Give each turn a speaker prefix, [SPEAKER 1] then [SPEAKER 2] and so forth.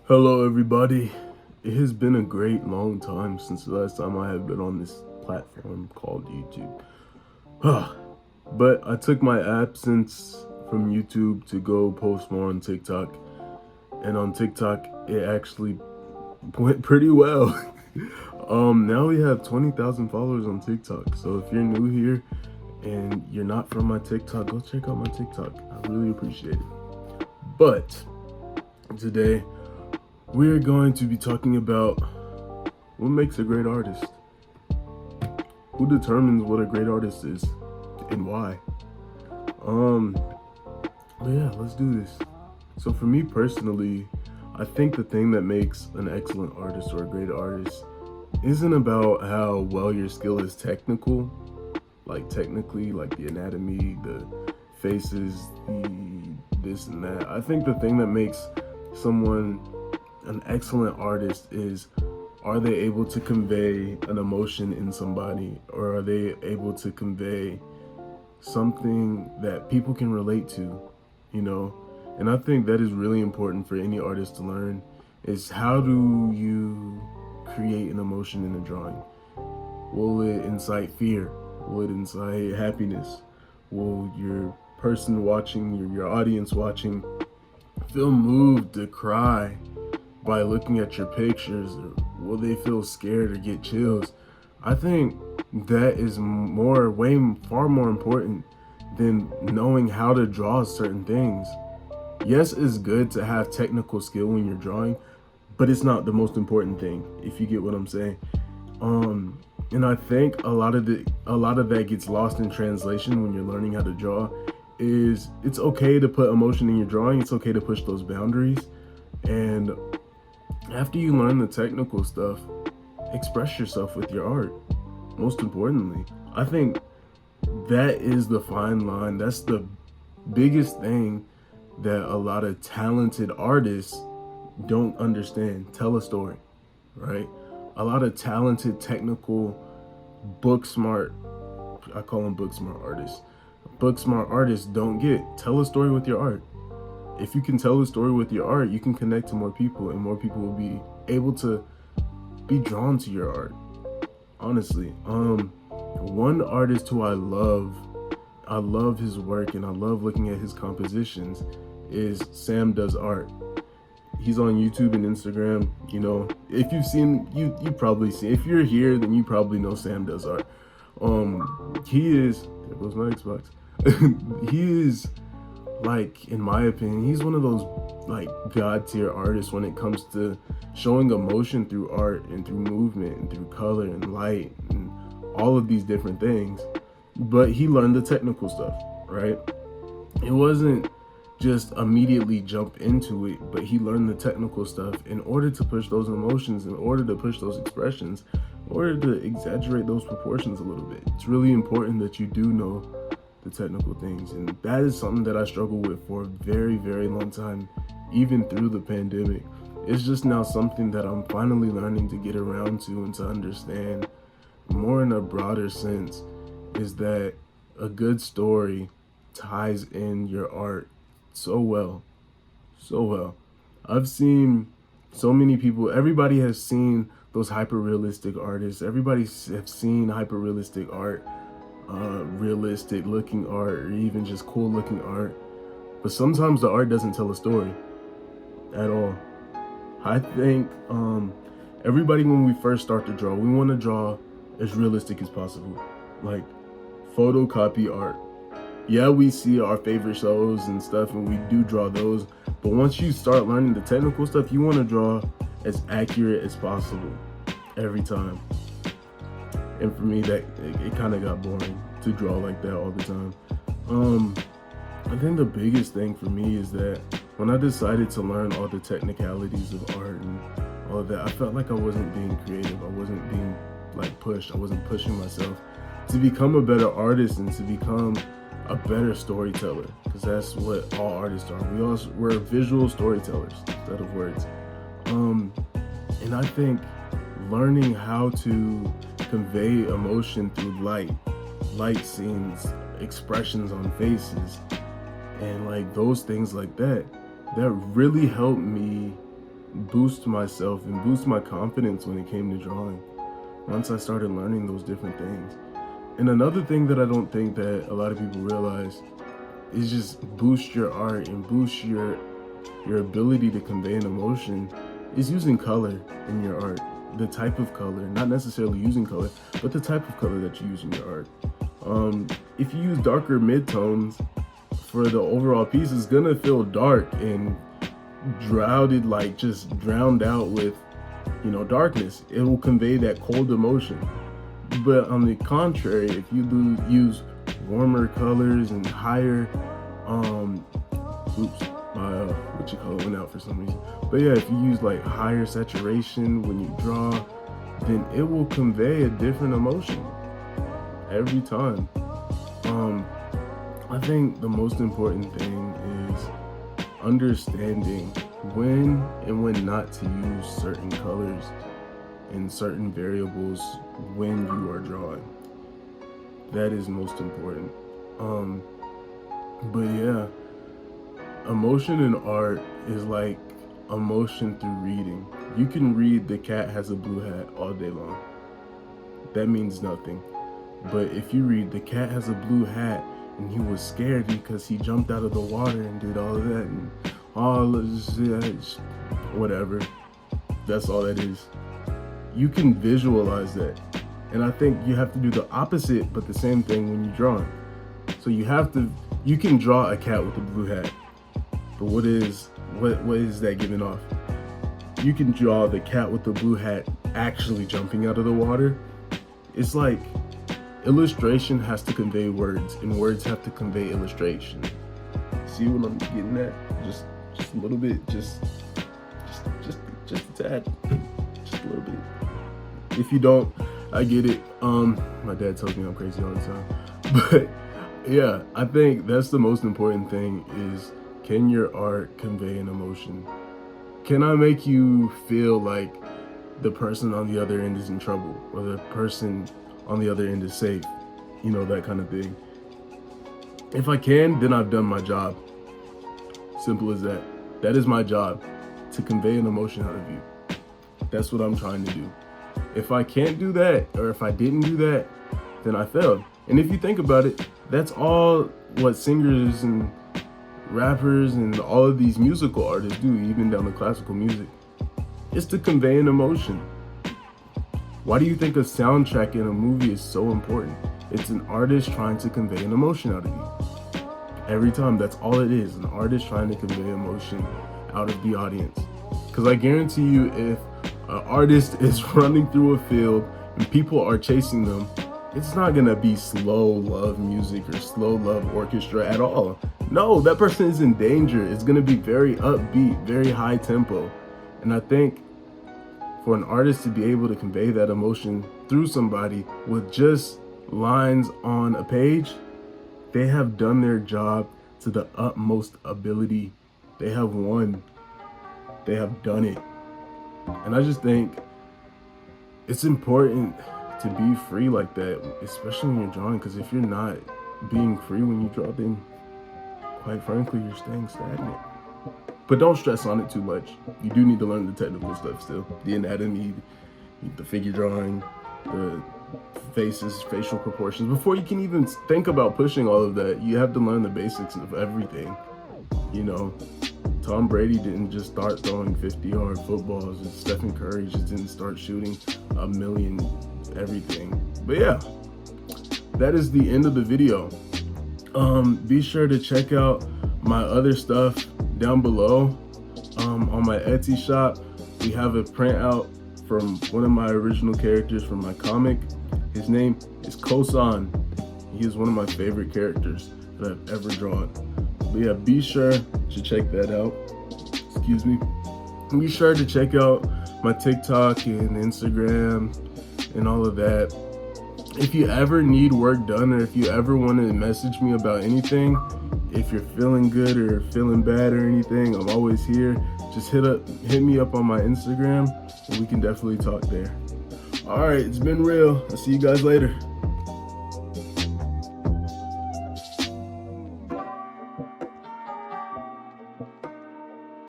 [SPEAKER 1] Hello, everybody. It has been a great long time since the last time I have been on this platform called YouTube. But I took my absence from YouTube to go post more on TikTok, and on TikTok, it actually went pretty well. Now we have 20,000 followers on TikTok. So if you're new here and you're not from my TikTok, go check out my TikTok. I really appreciate it. But today, we're going to be talking about what makes a great artist. Who determines what a great artist is and why? But yeah, let's do this. So for me personally, I think the thing that makes an excellent artist or a great artist isn't about how well your skill is technically, like the anatomy, the faces, the this and that. I think the thing that makes someone an excellent artist is, are they able to convey an emotion in somebody, or are they able to convey something that people can relate to, you know? And I think that is really important for any artist to learn, is how do you create an emotion in a drawing? Will it incite fear? Will it incite happiness? Will your person watching, your audience watching, feel moved to cry by looking at your pictures, or will they feel scared or get chills? I think that is far more important than knowing how to draw certain things. Yes, it's good to have technical skill when you're drawing, but it's not the most important thing, if you get what I'm saying. And I think a lot of that gets lost in translation when you're learning how to draw. Is it's okay to put emotion in your drawing, it's okay to push those boundaries, and after you learn the technical stuff, express yourself with your art. Most importantly, I think that is the fine line. That's the biggest thing that a lot of talented artists don't understand. Tell a story, right? A lot of talented, technical, book smart, I call them book smart artists. Book smart artists don't get, tell a story with your art. If you can tell a story with your art, you can connect to more people, and more people will be able to be drawn to your art. Honestly, one artist who I love his work, and I love looking at his compositions, is Sam Does Art. He's on YouTube and Instagram. You know, if you've seen, you probably see. If you're here, then you probably know Sam Does Art. He is. There goes my Xbox. He is, like, in my opinion, he's one of those like god tier artists when it comes to showing emotion through art and through movement and through color and light and all of these different things. But he learned the technical stuff, right? It wasn't just immediately jump into it, but he learned the technical stuff in order to push those emotions, in order to push those expressions, in order to exaggerate those proportions a little bit. It's really important that you do know the technical things, and that is something that I struggled with for a very, very long time, even through the pandemic. It's just now something that I'm finally learning to get around to and to understand more in a broader sense, is that a good story ties in your art so well. I've seen so many people, everybody has seen those hyper realistic artists, everybody has seen hyper realistic art, realistic looking art, or even just cool looking art, but sometimes the art doesn't tell a story at all. I think everybody, when we first start to draw, we want to draw as realistic as possible, like photocopy art. Yeah, we see our favorite shows and stuff, and we do draw those, but once you start learning the technical stuff, you want to draw as accurate as possible every time. And for me, that it kind of got boring to draw like that all the time. I think the biggest thing for me is that when I decided to learn all the technicalities of art and all of that, I felt like I wasn't being creative. I wasn't being pushed. I wasn't pushing myself to become a better artist and to become a better storyteller, because that's what all artists are. We're visual storytellers instead of words. And I think learning how to convey emotion through light scenes, expressions on faces, and like those things like that really helped me boost myself and boost my confidence when it came to drawing once I started learning those different things. And another thing that I don't think that a lot of people realize is just boost your art and boost your ability to convey an emotion is using color in your art. The type of color, not necessarily using color, but the type of color that you use in your art. If you use darker midtones for the overall piece, it's gonna feel dark and just drowned out with, darkness. It will convey that cold emotion. But on the contrary, if you use warmer colors and higher, went out for some reason. But yeah, if you use like higher saturation when you draw, then it will convey a different emotion every time. I think the most important thing is understanding when and when not to use certain colors and certain variables when you are drawing. That is most important. But yeah, emotion in art is like emotion through reading. You can read "the cat has a blue hat" all day long. That means nothing. But if you read "the cat has a blue hat" and he was scared because he jumped out of the water and did all of that and all whatever, that's all that is. You can visualize that. And I think you have to do the opposite, but the same thing when you're drawing. So you can draw a cat with a blue hat, but what is that giving off? You can draw the cat with the blue hat actually jumping out of the water. It's like illustration has to convey words, and words have to convey illustration. See what I'm getting at? Just a little bit, just a tad, just a little bit. If you don't, I get it. My dad tells me I'm crazy all the time, but yeah, I think that's the most important thing is, can your art convey an emotion? Can I make you feel like the person on the other end is in trouble, or the person on the other end is safe? That kind of thing. If I can, then I've done my job. Simple as that. That is my job, to convey an emotion out of you. That's what I'm trying to do. If I can't do that, or if I didn't do that, then I failed. And if you think about it, that's all what singers and rappers and all of these musical artists do, even down to classical music. It's to convey an emotion. Why do you think a soundtrack in a movie is so important? It's an artist trying to convey an emotion out of you. Every time, that's all it is, an artist trying to convey emotion out of the audience. Because I guarantee you, if an artist is running through a field and people are chasing them, it's not gonna be slow love music or slow love orchestra at all. No, that person is in danger. It's gonna be very upbeat, very high tempo. And I think for an artist to be able to convey that emotion through somebody with just lines on a page, they have done their job to the utmost ability. They have won. They have done it. And I just think it's important to be free like that, especially when you're drawing, because if you're not being free when you draw, then quite frankly, you're staying stagnant. But don't stress on it too much. You do need to learn the technical stuff still. The anatomy, the figure drawing, the faces, facial proportions. Before you can even think about pushing all of that, you have to learn the basics of everything. Tom Brady didn't just start throwing 50-yard footballs, and Stephen Curry just didn't start shooting a million everything. But yeah, that is the end of the video. Be sure to check out my other stuff down below. On my Etsy shop, we have a printout from one of my original characters from my comic. His name is Kosan. He is one of my favorite characters that I've ever drawn. But yeah, be sure to check that out. Excuse me. Be sure to check out my TikTok and Instagram and all of that. If you ever need work done, or if you ever want to message me about anything, if you're feeling good or feeling bad or anything, I'm always here. Just hit me up on my Instagram, and we can definitely talk there. All right, it's been real. I'll see you guys later.